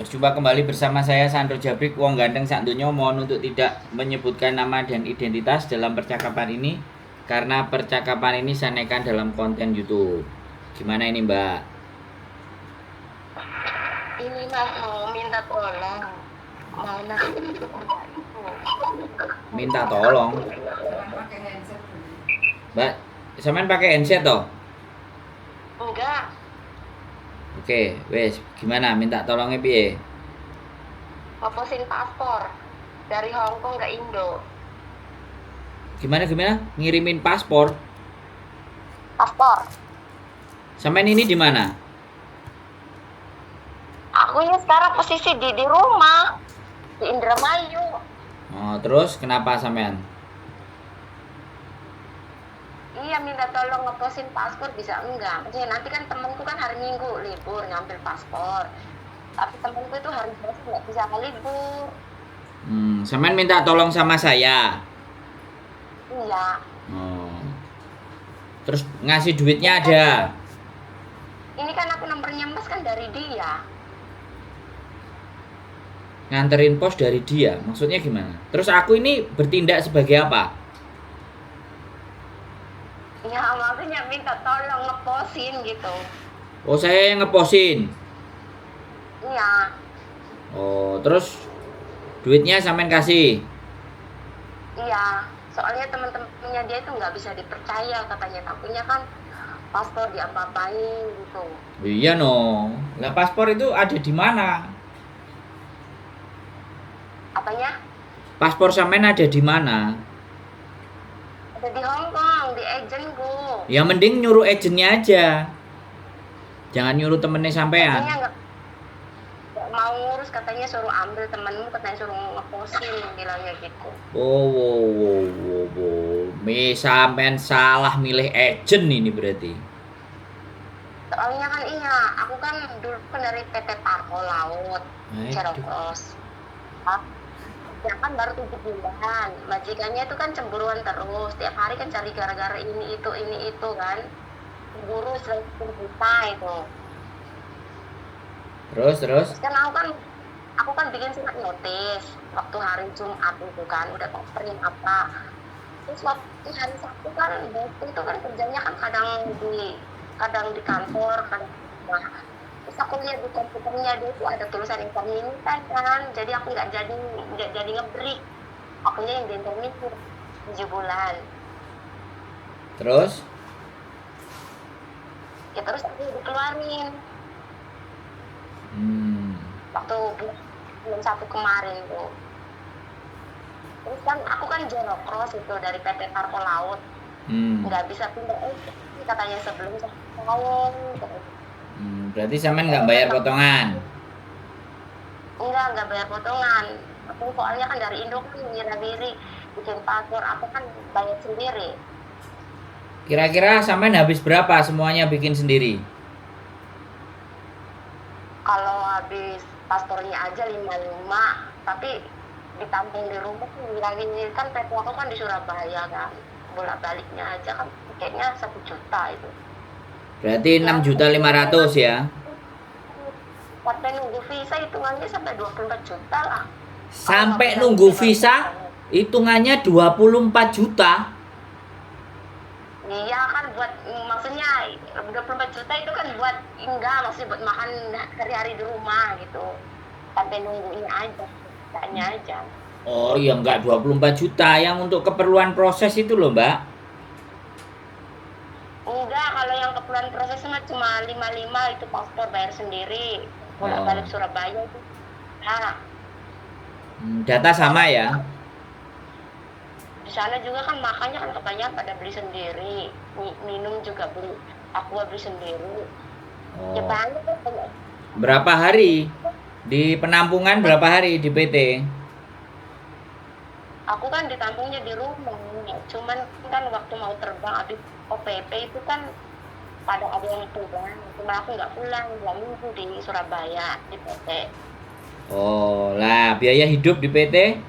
Berjumpa kembali bersama saya Sandro Jabrik, wong ganteng sak donya. Mohon untuk tidak menyebutkan nama dan identitas dalam percakapan ini karena percakapan ini saya naikkan dalam konten YouTube. Gimana ini, Mbak? Ini Mas mau minta tolong. Mana itu? Minta tolong. Mbak, sampean pakai handset toh? Enggak, Oke, wes, gimana? Minta tolongnya piye? ngeposin paspor dari Hong Kong ke Indo. Gimana? Ngirimin paspor. Paspor. Sampean ini di mana? Aku ini sekarang posisi di rumah di Indramayu. Oh, terus kenapa sampean? Iya minta tolong ngeposin paspor bisa enggak? Maksudnya nanti kan temenku kan hari Minggu libur ngambil paspor. Tapi temenku itu hari Selasa nggak bisa libur. Sampean minta tolong sama saya. Iya. Oh. Terus ngasih duitnya ada. Ini kan aku nomornya Mas kan dari dia. Nganterin pos dari dia, maksudnya gimana? Terus aku ini bertindak sebagai apa? Ya maksudnya minta tolong ngeposin gitu. Oh, saya yang ngeposin. Iya. Oh, terus duitnya sampean kasih. Iya, soalnya teman-temannya dia itu nggak bisa dipercaya katanya, takutnya kan paspor diapa-apain gitu. Iya no. Lah paspor itu ada di mana? Apanya? Paspor sampean ada di mana? Ada di Hong Kong, di agentku. Ya mending nyuruh agennya aja. Jangan nyuruh temennya sampean. Katanya nggak mau ngurus, katanya suruh ambil temenmu, katanya suruh ngeposin, bilangnya gitu. Wow. Sampean salah milih agent ini berarti. Soalnya kan iya, aku kan dulu kan dari PT Parko Laut, Aduh. Cerokos. Ya kan baru 7 bulan, majikannya itu kan cemburuan terus, tiap hari kan cari gara-gara ini itu kan, cemburu 100 juta itu. Terus. Terus kan aku kan bikin surat notis waktu hari Jumat itu kan, udah tak print apa. Terus waktu hari Sabtu kan, itu kan kerjanya kan kadang di kantor, kadang di rumah. Terus aku lihat di komputernya dia itu ada tulisan intermittent kan, jadi aku nggak jadi ngebreak. Akunya yang di intermittent 7 bulan. Terus? Ya terus aku dikeluarin waktu bulan 1 kemarin tuh. Terus kan aku kan Jonokros itu dari PT Parko Laut, nggak bisa pindah katanya sebelum 1 tahun. Berarti sampean nggak bayar potongan? Nggak bayar potongan. Aku soalnya kan dari Indo kan ngira diri bikin paspor, aku kan bayar sendiri. Kira-kira sampean habis berapa semuanya bikin sendiri? Kalau habis paspornya aja 55, tapi ditampung di rumah tuh bilangin kan PT aku kan di Surabaya kan, bolak-baliknya aja kan tiketnya 1 juta itu. Berarti 6.500.000 ya? Sampai nunggu visa hitungannya sampai 24 juta lah. Sampai nunggu visa hitungannya 24 juta? Iya kan buat, maksudnya 24 juta itu kan buat maksudnya buat makan hari-hari di rumah gitu. Sampai nungguin aja, tanya aja. Oh iya, enggak 24 juta yang untuk keperluan proses itu loh, Mbak. Enggak, kalau yang keperluan proses mah cuma 55 itu paspor bayar sendiri. Bolak-balik Surabaya itu. Nah, Data sama ya? di sana juga kan makannya kan kebanyakan pada beli sendiri, minum juga beli, aku beli sendiri. Ya banyak kan banyak. Berapa hari? Di penampungan berapa hari di PT? Aku kan ditampungnya di rumah, cuman kan waktu mau terbang habis OPP itu kan pada ada yang pulang, cuma aku nggak pulang, 2 minggu di Surabaya di PT. Oh lah, biaya hidup di PT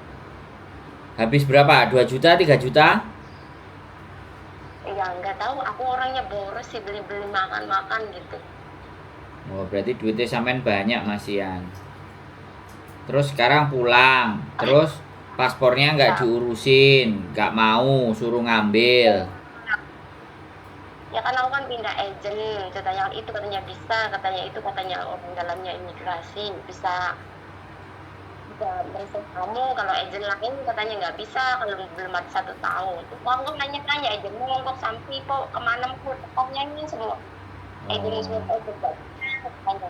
habis berapa? 2 juta, 3 juta? Ya nggak tahu, aku orangnya boros sih, beli-beli makan-makan gitu. Oh berarti duitnya sampean banyak Mas Ian. Terus sekarang pulang, terus paspornya nggak Ya, diurusin, nggak mau, suruh ngambil. ya kan aku kan pindah agent, katanya itu katanya bisa, katanya itu katanya orang dalamnya imigrasi bisa bisa merasa kamu, kalau agent lain katanya nggak bisa kalau belum ada 1 tahun. Terus aku nanya-nanya agent mau kok sampai kok kemana pun pokoknya ini semua agent semua Oh. agent nggak bisa katanya.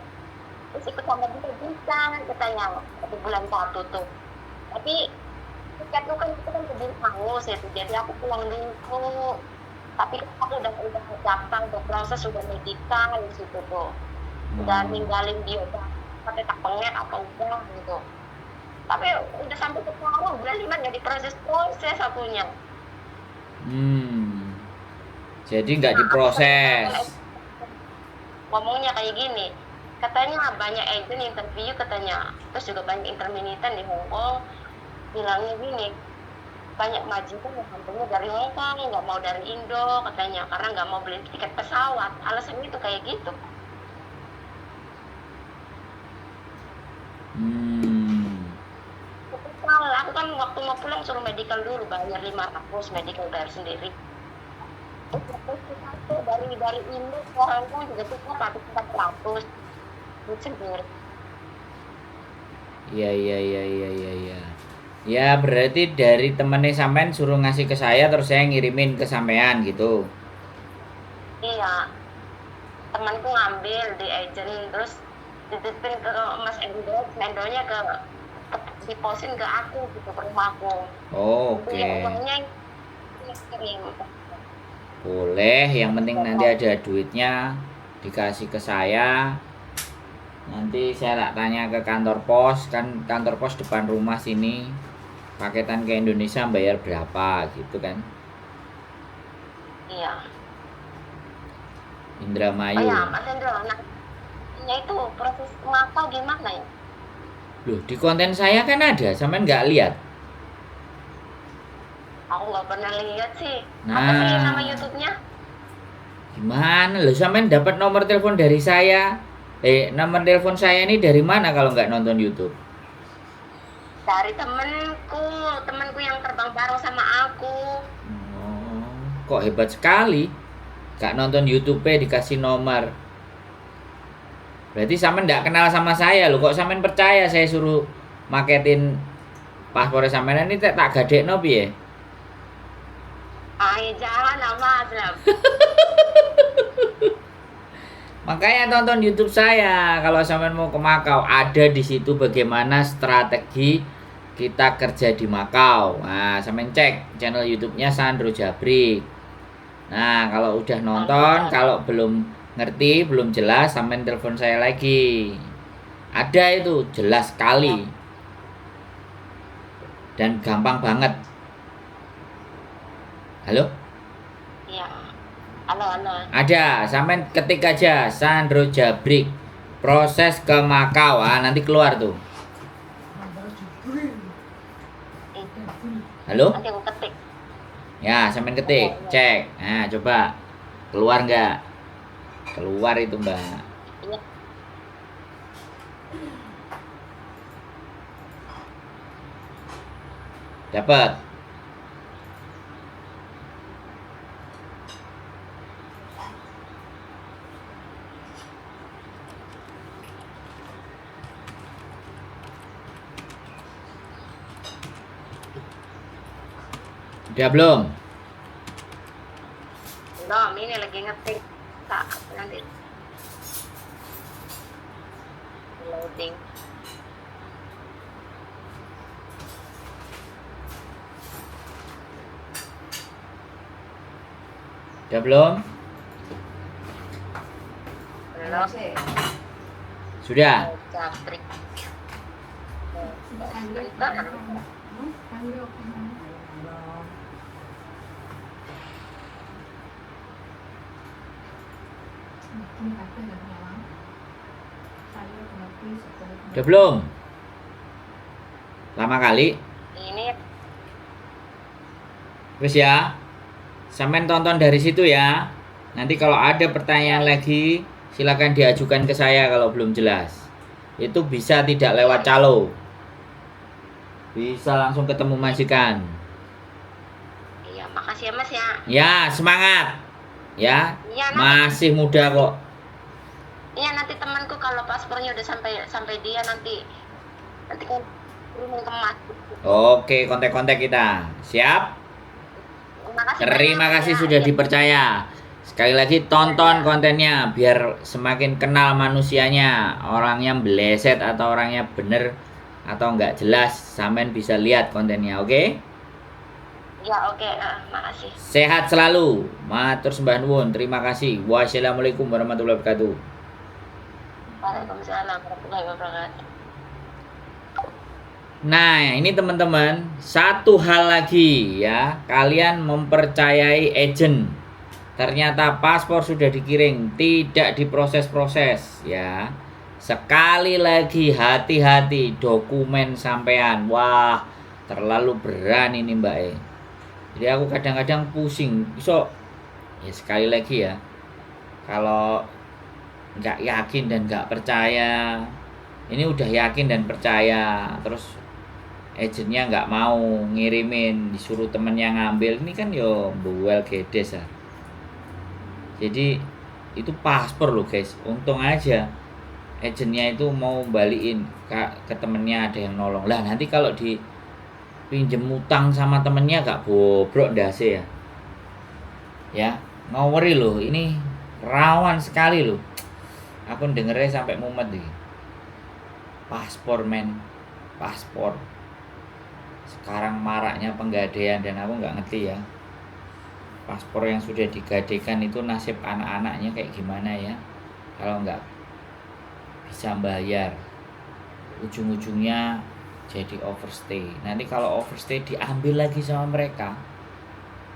Terus ikut sama dia bisa katanya 1 bulan 1 tuh. Tapi tiket lu kan itu kan keburu hangus ya tuh, jadi aku pulang dulu. Tapi aku udah daftar, udah proses, udah medical di situ tuh. Udah Oh. ninggalin dia udah pakai tak pengek apa udah gitu. Tapi udah sampai ke sekarang bulan 5 nggak diproses akunya. Hmm. Jadi nggak Nah, aku sering diproses. telepon ngomongnya kayak gini. Katanya banyak agent interview katanya. Terus juga banyak interminitan di Hong Kong bilangnya gini, banyak majikan yang sampainya dari Hong Kong, nggak mau dari Indo katanya, karena nggak mau beli tiket pesawat. Alasannya itu kayak gitu. Hmm. Aku kan waktu mau pulang suruh medical dulu, bayar 500 medical bayar sendiri. Terus kita dari Indo ke Hong Kong juga tuh 400 sendiri. Iya, iya, iya, iya, iya, iya. Ya, berarti dari temennya sampean suruh ngasih ke saya terus saya ngirimin ke sampean gitu. Iya, temanku ngambil di agent terus titipin ke Mas Endo, Endonya ke diposin ke aku gitu ke rumahku. Oh, Itu ya oke. uangnya kirim. Boleh, yang penting nanti ada duitnya dikasih ke saya. Nanti saya tak tanya ke kantor pos, kan kantor pos depan rumah sini. Paketan ke Indonesia bayar berapa gitu kan. Iya. Oh Indramayu. ya, Mas Hendro, nah itu proses ngapal gimana ya? Loh, di konten saya kan ada, sampean nggak lihat. Aku nggak pernah lihat sih. Apa sih nama Nah, YouTube-nya? gimana loh sampean dapat nomor telepon dari saya? Nomor telepon saya ini dari mana kalau nggak nonton YouTube? Dari temenku yang terbang bareng sama aku. Oh, kok hebat sekali. Gak nonton YouTube dikasih nomor. Berarti sampean nggak kenal sama saya loh. Kok sampean percaya saya suruh maketin paspor sampean ini tak gadekno piye? Ah, ya jangan nama Aslam. Makanya tonton YouTube saya kalau sampean mau ke Makau, ada di situ bagaimana strategi kita kerja di Makau. Nah, sampean cek channel YouTube-nya Sandro Jabrik. Nah, kalau udah nonton, kalau belum ngerti, belum jelas, sampean telepon saya lagi. Ada itu, jelas sekali. Dan gampang banget. Halo? Iya. Halo. Ada, sampean ketik aja Sandro Jabrik. Proses ke Makau, nanti keluar tuh. Halo? Nanti aku ketik. Ya, sampean ketik, cek. Nah, coba keluar nggak? Keluar itu, Mbak. Iya. Dapat. Udah belum? Belum, ini lagi ngetik. Tak, nanti loading. Udah belum? Belum. Sudah. Jabrik. Udah belum? Lama kali. Ini Terus ya. Sampean tonton dari situ ya. Nanti kalau ada pertanyaan lagi, silakan diajukan ke saya kalau belum jelas. Itu bisa tidak lewat calo. bisa langsung ketemu majikan. Iya, makasih ya Mas ya. Ya, semangat. Ya, Iya, masih muda kok. iya nanti temanku kalau paspornya udah sampai dia nanti kan kirimin ke Mas. Oke, kontak-kontak kita. Siap? Terima Mas kasih ya. sudah Iya. dipercaya. Sekali lagi tonton kontennya biar semakin kenal manusianya, orangnya beleset atau orangnya bener atau nggak jelas, sampean bisa lihat kontennya, oke? Ya oke, makasih. Sehat selalu. Matur sembah nuwun. Terima kasih. Wassalamualaikum warahmatullahi wabarakatuh. Waalaikumsalam warahmatullahi wabarakatuh. Nah, ini teman-teman, satu hal lagi ya, kalian mempercayai agent. Ternyata paspor sudah dikirim, tidak diproses-proses ya. Sekali lagi hati-hati dokumen sampean. Wah, terlalu berani nih Mbak E. Jadi aku kadang-kadang pusing. So, ya sekali lagi ya, kalau nggak yakin dan nggak percaya, ini udah yakin dan percaya, terus agentnya nggak mau ngirimin, disuruh temennya ngambil, ini kan yo buel gedes ya. Jadi itu paspor loh guys, untung aja agentnya itu mau balikin ke temennya, ada yang nolong lah. Nanti kalau di pinjem utang sama temennya gak bobrok dasi ya ngawuri loh, ini rawan sekali loh. Aku dengernya sampai mumet nih. Paspor men, paspor sekarang maraknya penggadaian, dan aku nggak ngerti ya paspor yang sudah digadaikan itu nasib anak-anaknya kayak gimana ya kalau nggak bisa bayar, ujung-ujungnya jadi overstay. Nanti kalau overstay diambil lagi sama mereka,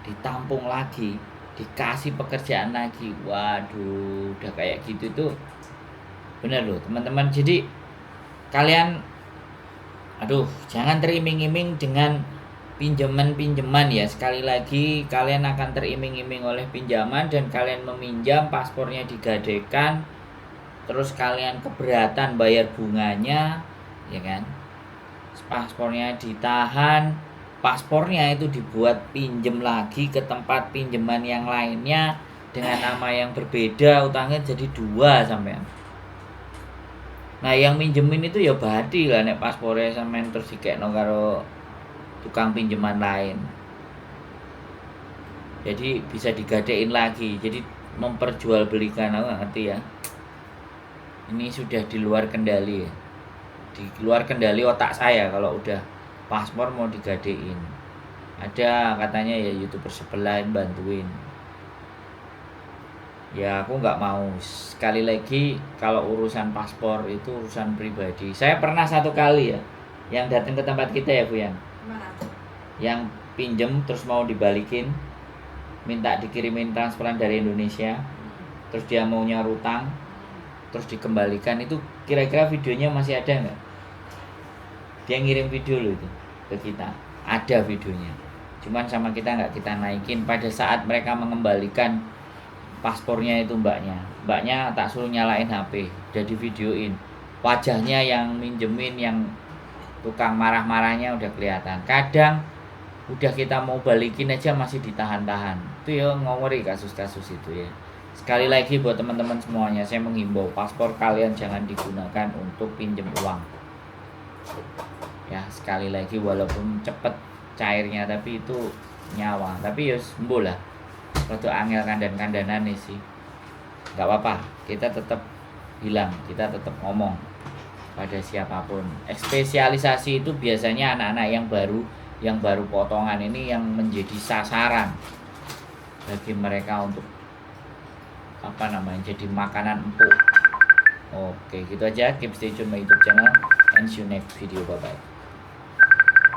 ditampung lagi, dikasih pekerjaan lagi. Waduh, udah kayak gitu tuh bener loh teman-teman. Jadi kalian jangan teriming-iming dengan pinjaman ya. Sekali lagi kalian akan teriming-iming oleh pinjaman dan kalian meminjam, paspornya digadaikan, terus kalian keberatan bayar bunganya, ya kan? Paspornya ditahan, paspornya itu dibuat pinjem lagi ke tempat pinjaman yang lainnya dengan nama yang berbeda, utangnya jadi 2 sampean. Nah yang minjemin itu ya badi lah nek paspornya sampean terus dikekno karo tukang pinjaman lain. Jadi bisa digadein lagi, jadi memperjualbelikan. Aku nggak ngerti ya, ini sudah di luar kendali ya. Di luar kendali otak saya kalau udah paspor mau digadein. Ada katanya ya YouTuber sebelah bantuin, ya aku nggak mau. Sekali lagi kalau urusan paspor itu urusan pribadi. Saya pernah satu kali ya yang datang ke tempat kita ya Bu Yan, yang pinjem terus mau dibalikin, minta dikirimin transferan dari Indonesia, terus dia maunya utang, terus dikembalikan. Itu kira-kira videonya masih ada nggak? Dia ngirim video loh itu ke kita, ada videonya, cuman sama kita nggak kita naikin. Pada saat mereka mengembalikan paspornya itu mbaknya tak suruh nyalain HP, udah di videoin wajahnya yang minjemin, yang tukang marah-marahnya udah kelihatan. Kadang udah kita mau balikin aja masih ditahan-tahan. Itu ya ngomori kasus-kasus itu ya. Sekali lagi buat teman-teman semuanya, saya menghimbau paspor kalian jangan digunakan untuk pinjem uang ya. Sekali lagi walaupun cepet cairnya tapi itu nyawa. Tapi ya sembuh lah, waktu angel kandan-kandanan nih sih, nggak apa-apa, kita tetap bilang, kita tetap ngomong pada siapapun. Spesialisasi itu biasanya anak-anak yang baru potongan ini yang menjadi sasaran bagi mereka untuk jadi makanan empuk. Oke, gitu aja. Keep stay tune my YouTube channel and see you next video. Bye bye.